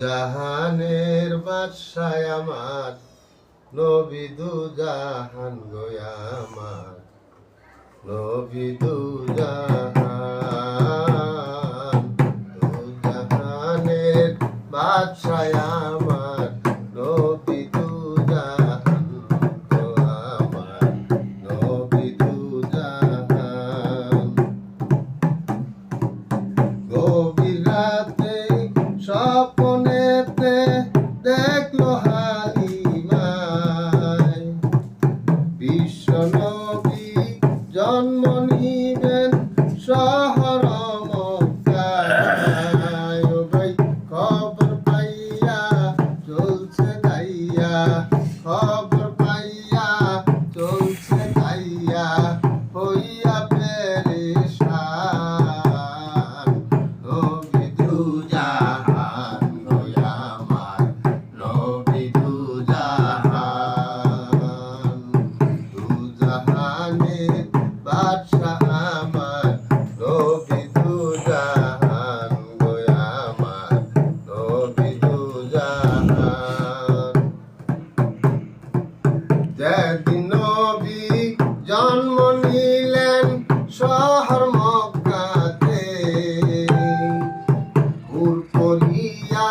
জাহানের বাদশায় আমার নবী দু জাহান গো আমার নবী দু জাহান জাহানের বাদশায় আমার নবী দু জাহান গো আমার নবী দু জাহান গভীর রাতে স্বপ্নেতে দেখলো হালিমায় বিশ্ব নবী জন্ম নিবেন শহর মক্কায়। ও ভাই খবর পাইয়া চলছে গাইয়া, খবর পাইয়া চলছে গাইয়া হইয়া পেরেশান। নবী দু জাহান গো আমার নবী দু জাহান, দু জাহানের বাদশাহ আমার নবী দু জাহান গো আমার নবী দু জাহান। যেদিন নবী জন্ম নিলেন শহর মক্কাতে, হুর করিয়া